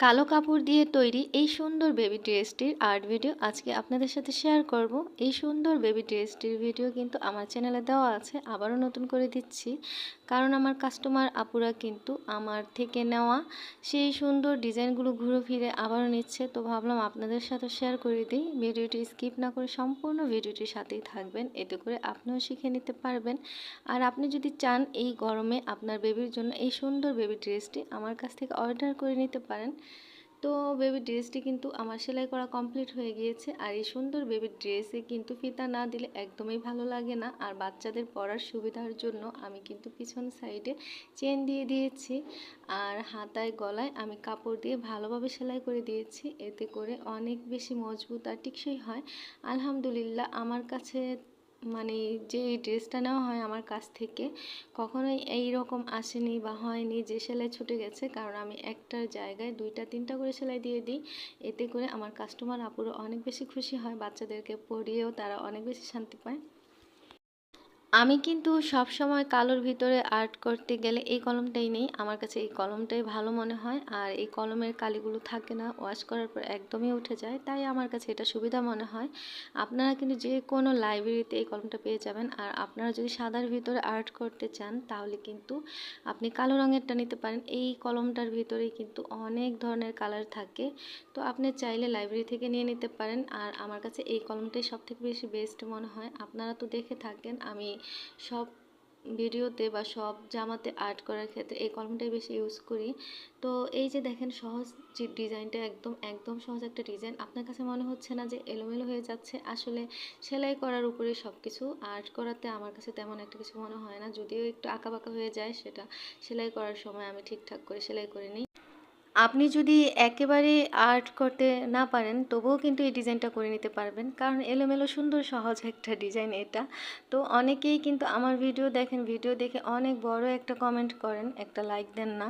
কালো কাপড় দিয়ে তৈরি এই সুন্দর বেবি ড্রেসটির আর্ট ভিডিও আজকে আপনাদের সাথে শেয়ার করব। এই সুন্দর বেবি ড্রেসটির ভিডিও কিন্তু আমার চ্যানেলে দেওয়া আছে, আবারও নতুন করে দিচ্ছি কারণ আমার কাস্টমার আপুরা কিন্তু আমার থেকে নেওয়া সেই সুন্দর ডিজাইনগুলো ঘুরে ফিরে আবারও নিচ্ছে। তো ভাবলাম আপনাদের সাথে শেয়ার করে দিই। ভিডিওটি স্কিপ না করে সম্পূর্ণ ভিডিওটির সাথেই থাকবেন, এতে করে আপনিও শিখে নিতে পারবেন। আর আপনি যদি চান এই গরমে আপনার বেবির জন্য এই সুন্দর বেবি ড্রেসটি আমার কাছ থেকে অর্ডার করে নিতে পারেন। তো বেবি ড্রেসটি কিন্তু আমার সেলাই করা কমপ্লিট হয়ে গিয়েছে। আর এই সুন্দর বেবি ড্রেসে কিন্তু ফিতা না দিলে একদমই ভালো লাগে না। আর বাচ্চাদের পরার সুবিধার জন্য আমি কিন্তু পিছন সাইডে চেন দিয়ে দিয়েছি, আর হাতায় গলায় আমি কাপড় দিয়ে ভালোভাবে সেলাই করে দিয়েছি, এতে করে অনেক বেশি মজবুত আর টেকসই হয়। আলহামদুলিল্লাহ আমার কাছে মানে যে এই ড্রেসটা নেওয়া হয় আমার কাছ থেকে কখনোই এই রকম আসেনি বা হয়নি যে সেলাই ছুটে গেছে, কারণ আমি একটার জায়গায় দুইটা তিনটা করে সেলাই দিয়ে দিই। এতে করে আমার কাস্টমার আপুরো অনেক বেশি খুশি হয়, বাচ্চাদেরকে পরিয়েও তারা অনেক বেশি শান্তি পায়। আমি কিন্তু সব সময় কালোর ভিতরে আর্ট করতে গেলে এই কলমটাই নেই, আমার কাছে এই কলমটাই ভালো মনে হয়। আর এই কলমের কালিগুলো থাকে না, ওয়াশ করার পর একদমই উঠে যায়, তাই আমার কাছে এটা সুবিধা মনে হয়। আপনারা কিন্তু যে কোনো লাইব্রেরিতে এই কলমটা পেয়ে যাবেন। আর আপনারা যদি সাদার ভিতরে আর্ট করতে চান তাহলে কিন্তু আপনি কালো রঙেরটা নিতে পারেন। এই কলমটার ভিতরেই কিন্তু অনেক ধরনের কালার থাকে, তো আপনি চাইলে লাইব্রেরি থেকে নিয়ে নিতে পারেন। আর আমার কাছে এই কলমটাই সবথেকে বেশি বেস্ট মনে হয়। আপনারা তো দেখে থাকেন আমি সব ভিডিওতে বা সব জামাতে আর্ট করার ক্ষেত্রে এই কলমটাই বেশি ইউজ করি। তো এই যে দেখেন সহজ যে ডিজাইনটা, একদম একদম সহজ একটা ডিজাইন। আপনার কাছে মনে হচ্ছে না যে এলোমেলো হয়ে যাচ্ছে? আসলে সেলাই করার উপরে সব কিছু, আর্ট করাতে আমার কাছে তেমন একটা কিছু মনে হয় না, যদিও একটু আঁকাবাঁকা হয়ে যায়, সেটা সেলাই করার সময় আমি ঠিকঠাক করে সেলাই করে নিই। আপনি যদি একেবারে আর্ট করতে না পারেন তবুও কিন্তু এই ডিজাইনটা করে নিতে পারবেন, কারণ এলোমেলো সুন্দর সহজ একটা ডিজাইন এটা। তো অনেকেই কিন্তু আমার ভিডিও দেখেন, ভিডিও দেখে অনেক বড় একটা কমেন্ট করেন, একটা লাইক দেন না।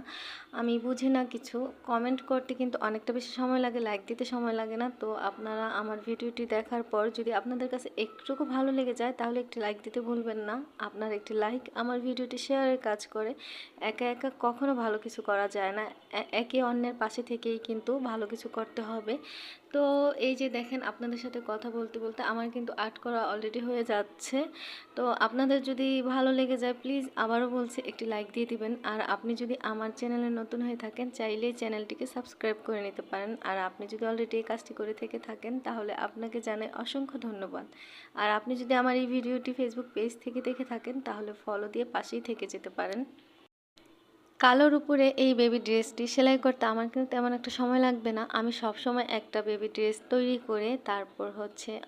আমি বুঝি না কিছু, কমেন্ট করতে কিন্তু অনেকটা বেশি সময় লাগে, লাইক দিতে সময় লাগে না। তো আপনারা আমার ভিডিওটি দেখার পর যদি আপনাদের কাছে একটুকু ভালো লেগে যায় তাহলে একটি লাইক দিতে ভুলবেন না। আপনার একটি লাইক আমার ভিডিওটি শেয়ারের কাজ করে। একা একা কখনো ভালো কিছু করা যায় না, একে অন্যের পাশে থেকেই কিন্তু ভালো কিছু করতে হবে। তো এই যে দেখেন আপনাদের সাথে কথা বলতে বলতে আমার কিন্তু আর্ট করা অলরেডি হয়ে যাচ্ছে। তো আপনাদের যদি ভালো লেগে যায় প্লিজ আবারও বলছি একটি লাইক দিয়ে দিবেন। আর আপনি যদি আমার চ্যানেলে নতুন হয়ে থাকেন চাইলেই চ্যানেলটিকে সাবস্ক্রাইব করে নিতে পারেন। আর আপনি যদি অলরেডি এই কাজটি করে থেকে থাকেন তাহলে আপনাকে জানাই অসংখ্য ধন্যবাদ। আর আপনি যদি আমার এই ভিডিওটি ফেসবুক পেজ থেকে দেখে থাকেন তাহলে ফলো দিয়ে পাশেই থেকে যেতে পারেন। কালোর উপরে এই বেবি ড্রেসটি সেলাই করতে আমার কিন্তু তেমন একটা সময় লাগবে না। আমি সব সময় একটা বেবি ড্রেস তৈরি করে তারপর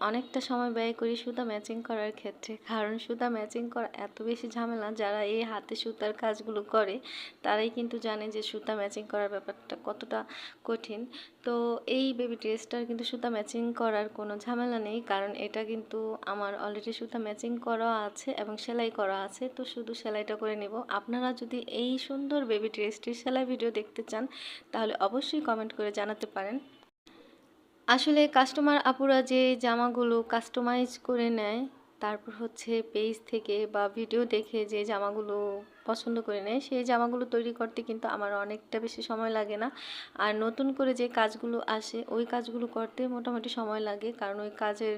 অনেকটা সময় ব্যয় করি সুতা ম্যাচিং করার ক্ষেত্রে, কারণ সুতা ম্যাচিং করা এত বেশি ঝামেলা। যারা এই হাতে সুতার কাজগুলো করে তারাই কিন্তু জানে যে সুতা ম্যাচিং করার ব্যাপারটা কতটা কঠিন। তো এই বেবি ড্রেসটার কিন্তু সুতা ম্যাচিং করার কোনো ঝামেলা নেই, কারণ এটা কিন্তু আমার অলরেডি সুতা ম্যাচিং করা আছে এবং সেলাই করা আছে, তো শুধু সেলাইটা করে নেব। আপনারা যদি এই সুন্দর বেবি ড্রেসটির সেলাই ভিডিও দেখতে চান তাহলে অবশ্যই কমেন্ট করে জানাতে পারেন। আসলে কাস্টমার আপুরা যে জামাগুলো কাস্টমাইজ করে নেয়, তারপর পেজ থেকে বা ভিডিও দেখে যে জামাগুলো পছন্দ করে নেয়, সেই জামাগুলো তৈরি করতে কিন্তু আমার অনেকটা বেশি সময় লাগে না। আর নতুন করে যে কাজগুলো আসে ওই কাজগুলো করতে মোটামুটি সময় লাগে, কারণ ওই কাজের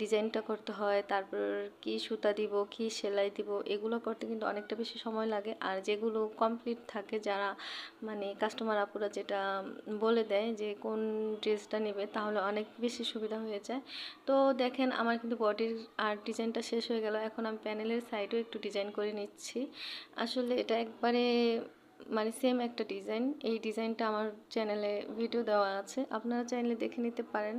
ডিজাইনটা করতে হয়, তারপর কি সুতা দিব কি সেলাই দিব এগুলো করতে কিন্তু অনেকটা বেশি সময় লাগে। আর যেগুলো কমপ্লিট থাকে, যারা মানে কাস্টমার আপুরা যেটা বলে দেয় যে কোন ড্রেসটা নেবে তাহলে অনেক বেশি সুবিধা হয়ে যায়। তো দেখেন আমার কিন্তু বডির আর ডিজাইনটা শেষ হয়ে গেল, এখন আমি প্যানেলের সাইডেও একটু ডিজাইন করে নিচ্ছি। আসলে এটা একবারে মানে সেম একটা ডিজাইন। এই ডিজাইনটা আমার চ্যানেলে ভিডিও দেওয়া আছে, আপনারা চাইলে দেখে নিতে পারেন,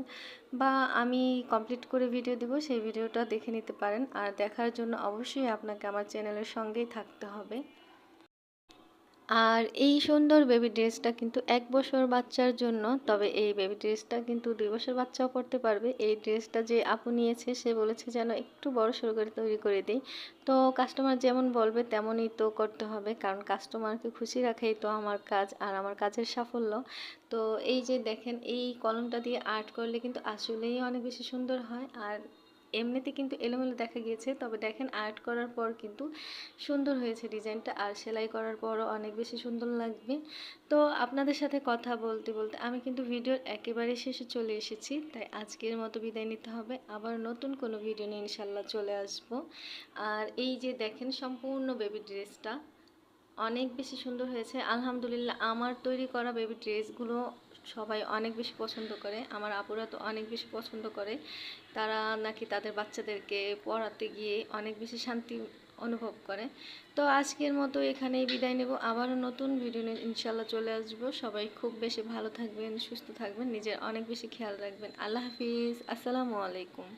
বা আমি কমপ্লিট করে ভিডিও দিব সেই ভিডিওটা দেখে নিতে পারেন। আর দেখার জন্য অবশ্যই আপনাকে আমার চ্যানেলের সঙ্গেই থাকতে হবে। আর এই সুন্দর বেবি ড্রেসটা কিন্তু 1 বছর বাচ্চার জন্য, তবে এই বেবি ড্রেসটা কিন্তু 2 বছর বাচ্চাও পরতে পারবে। এই ড্রেসটা যে আপু নিয়েছে সে বলেছে যেন একটু বড় সড়ো করে তৈরি করে দিই। তো কাস্টমার যেমন বলবে তেমনই তো করতে হবে, কারণ কাস্টমারকে খুশি রাখাই তো আমার কাজ আর আমার কাজের সাফল্য। তো এই যে দেখেন এই কলমটা দিয়ে আর্ট করলে কিন্তু আসলেই অনেক বেশি সুন্দর হয়। আর এমনিতে কিন্তু এলোমেলো দেখা গিয়েছে, তবে দেখেন আর্ট করার পর কিন্তু সুন্দর হয়েছে ডিজাইনটা, আর সেলাই করার পরও অনেক বেশি সুন্দর লাগবে। তো আপনাদের সাথে কথা বলতে বলতে আমি কিন্তু ভিডিওর একেবারে শেষে চলে এসেছি, তাই আজকের মতো বিদায় নিতে হবে। আবার নতুন কোনো ভিডিও নিয়ে ইনশাল্লাহ চলে আসব। আর এই যে দেখেন সম্পূর্ণ বেবি ড্রেসটা অনেক বেশি সুন্দর হয়েছে আলহামদুলিল্লাহ। আমার তৈরি করা বেবি ড্রেসগুলো সবাই অনেক বেশি পছন্দ করে, আমার আপুরা তো অনেক বেশি পছন্দ করে। তারা নাকি তাদের বাচ্চাদেরকে পড়াতে গিয়ে অনেক বেশি শান্তি অনুভব করে। তো আজকের মতো এখানেই বিদায় নেব, আবারও নতুন ভিডিও নিয়ে ইনশাল্লাহ চলে আসব। সবাই খুব বেশি ভালো থাকবেন, সুস্থ থাকবেন, নিজের অনেক বেশি খেয়াল রাখবেন। আল্লাহ হাফিজ, আসসালামু আলাইকুম।